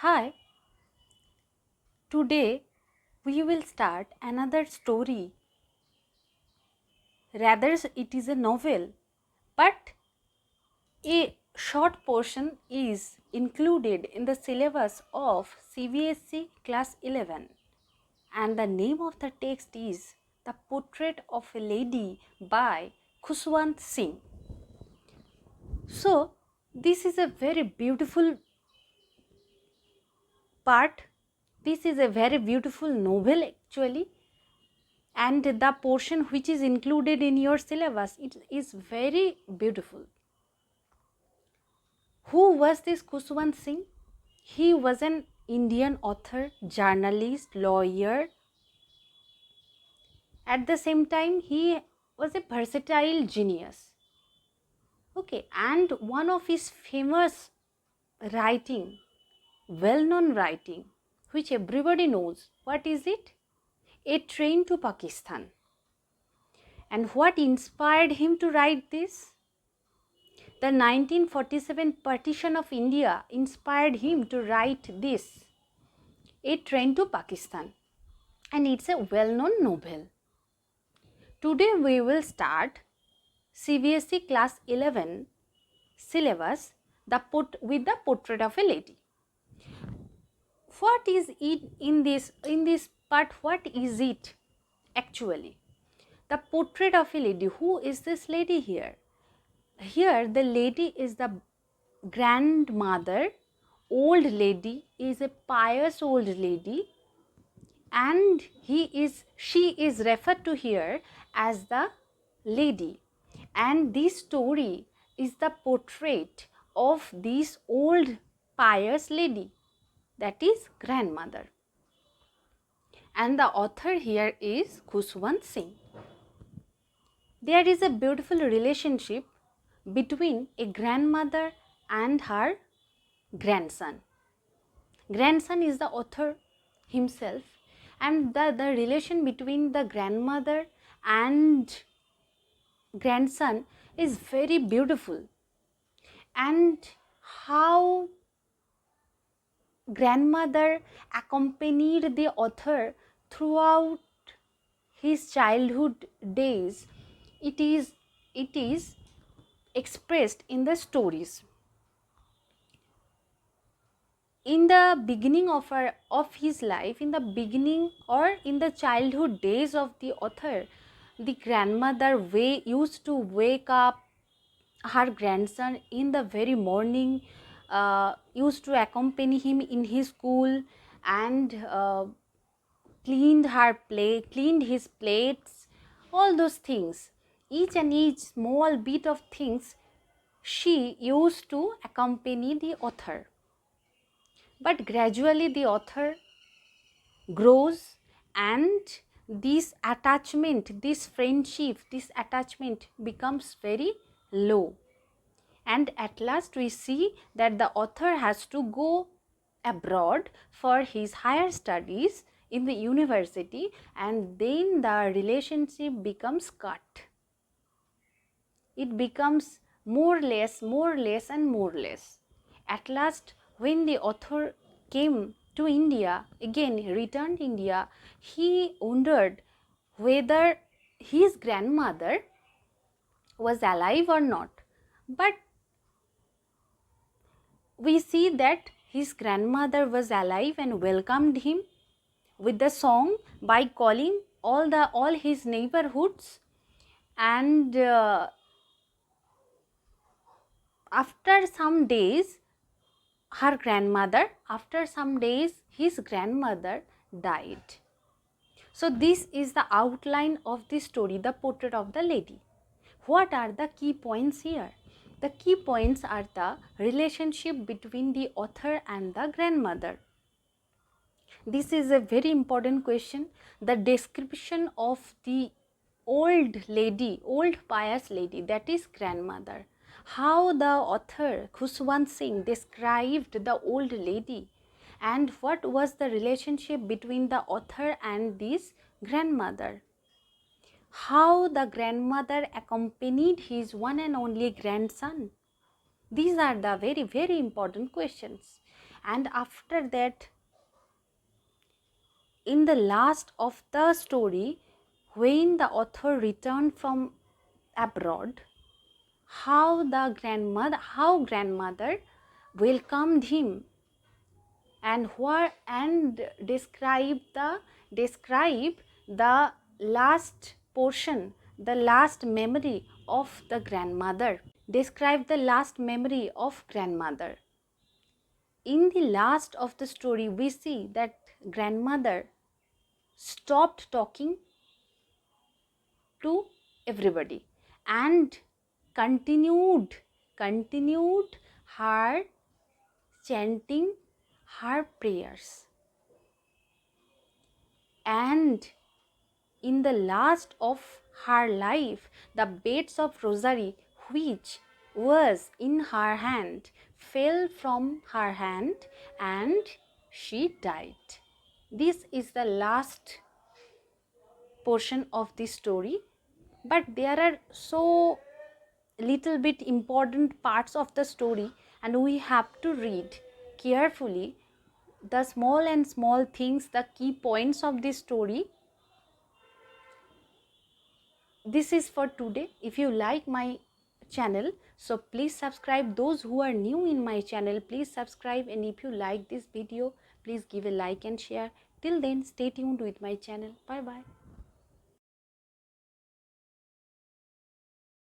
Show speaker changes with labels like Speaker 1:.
Speaker 1: Hi, today we will start another story. Rather, it is a novel, but a short portion is included in the syllabus of CBSC class 11, and the name of the text is The Portrait of a Lady by Khuswant Singh. So, this is a very beautiful part. This is a very beautiful novel actually, and the portion which is included in your syllabus, it is very beautiful. Who was this Khuswant Singh? He was an Indian author, journalist, lawyer. At the same time, he was a versatile genius. Okay, and one of his famous writing, well-known writing, which everybody knows, what is it? A Train to Pakistan. And what inspired him to write this? The 1947 partition of India inspired him to write this, A Train to Pakistan, and it's a well-known novel. Today we will start CBSC class 11 syllabus with the portrait of a lady. What is it in this part? What is it actually? The portrait of a lady. Who is this lady here? Here the lady is the grandmother. Old lady is a pious old lady, and she is referred to here as the lady, and this story is the portrait of this old pious lady, that is grandmother, and the author here is Khuswant Singh. There is a beautiful relationship between a grandmother and her grandson. Grandson is the author himself, and the relation between the grandmother and grandson is very beautiful, and how grandmother accompanied the author throughout his childhood days, it is expressed in the stories. In the beginning of his life, in the beginning or in the childhood days of the author, the grandmother used to wake up her grandson in the very morning, used to accompany him in his school, and cleaned his plates, all those things, each and each small bit of things she used to accompany the author. But gradually the author grows, and this attachment, this friendship, this attachment becomes very low. And at last we see that the author has to go abroad for his higher studies in the university, and then the relationship becomes cut. It becomes more less and more less. At last, when the author came to India, again returned India, he wondered whether his grandmother was alive or not. But we see that his grandmother was alive and welcomed him with the song by calling all his neighborhoods, and after some days his grandmother died. So this is the outline of the story, The Portrait of the Lady. What are the key points here? The key points are the relationship between the author and the grandmother. This is a very important question. The description of the old pious lady, that is grandmother. How the author Khuswant Singh described the old lady, and what was the relationship between the author and this grandmother. How the grandmother accompanied his one and only grandson. These are the very, very important questions. And after that, in the last of the story, when the author returned from abroad, how grandmother welcomed him, and describe the last portion, the last memory of the grandmother. Describe the last memory of grandmother. In the last of the story, we see that grandmother stopped talking to everybody and continued her chanting her prayers. And in the last of her life, the beads of rosary which was in her hand fell from her hand and she died. This is the last portion of this story, but there are so little bit important parts of the story, and we have to read carefully the small things, the key points of this story. This is for today. If you like my channel, so please subscribe. Those who are new in my channel, please subscribe, and if you like this video, please give a like and share. Till then, stay tuned with my channel. Bye bye.